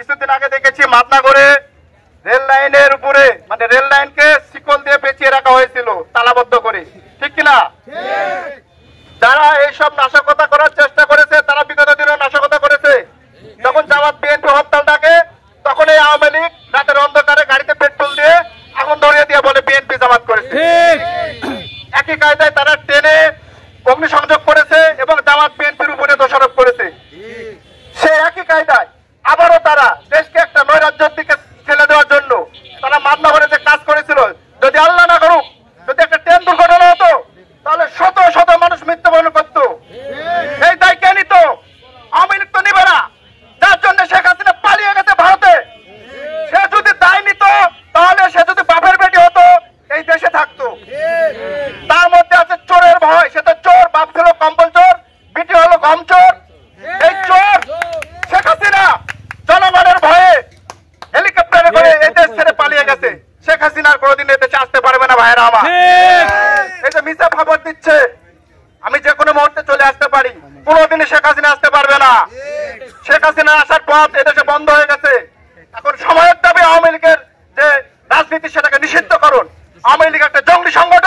কিছুদিন আগে দেখেছি মাদনাগরে রেল লাইনের উপরে মানে রেল লাইনকে শিকল দিয়ে পেঁচিয়ে রাখা হয়েছিল তালাবদ্ধ করে, ঠিক কিনা? যারা এইসব নাশকতা করার চেষ্টা করেছে তারা বিগত দিনে নাশকতা করেছে। যখন জামাত বিএনপি হরতাল ডাকে তখন এই আওয়ামী লীগ রাতের অন্ধকারে গাড়িতে পেট্রোল দিয়ে আগুন ধরিয়ে দিয়ে বলে বিএনপি জামাত করেছে। একই কায়দায় তারা ট্রেনে অগ্নিসংযোগ করেছে এবং জামাত বিএনপির উপরে দোষারোপ করেছে। সেই একই কায়দায় আবারও তারা দেশকে একটা নৈরাজ্যের দিকে ঠেলে দেওয়ার জন্য তারা মাদনাগরে যে কাজ করেছিল, যদি আল্লাহ না করুক যদি একটা ট্রেন দুর্ঘটনা হতো তাহলে শত শত মানুষ মৃত্যুবরণ করত। এই দায় কে নিত? আওয়ামী লীগ তো নিবে না, যার জন্য শেখ হাসিনা পালিয়ে গেছে ভারতে। সে যদি দায় নিত তাহলে সে যদি বাপের বেটি হতো এই দেশে থাকতো। তার মধ্যে আছে চোরের ভয়, সে তো চোর, বাপ ছিল কম্বল চোর, বেটি হলো গম চোর। এই চোর শেখ হাসিনা জনগণের ভয়ে হেলিকপ্টারে করে এই দেশ ছেড়ে পালিয়ে গেছে। শেখ হাসিনা কোনোদিন এই দেশে আসতে পারবে না ভাইরা আমার। এই যে মিথ্যা খবর দিচ্ছে আমি যে কোনো মুহূর্তে চলে আসতে পারি, কোনোদিনই শেখ হাসিনা আসতে পারবে না। শেখ হাসিনা আসার পথ এদেশে বন্ধ হয়ে গেছে। এখন সময়ের দাবি আওয়ামী লীগের যে রাজনীতি সেটাকে নিষিদ্ধ করুন। আওয়ামী লীগ একটা জঙ্গি সংগঠন।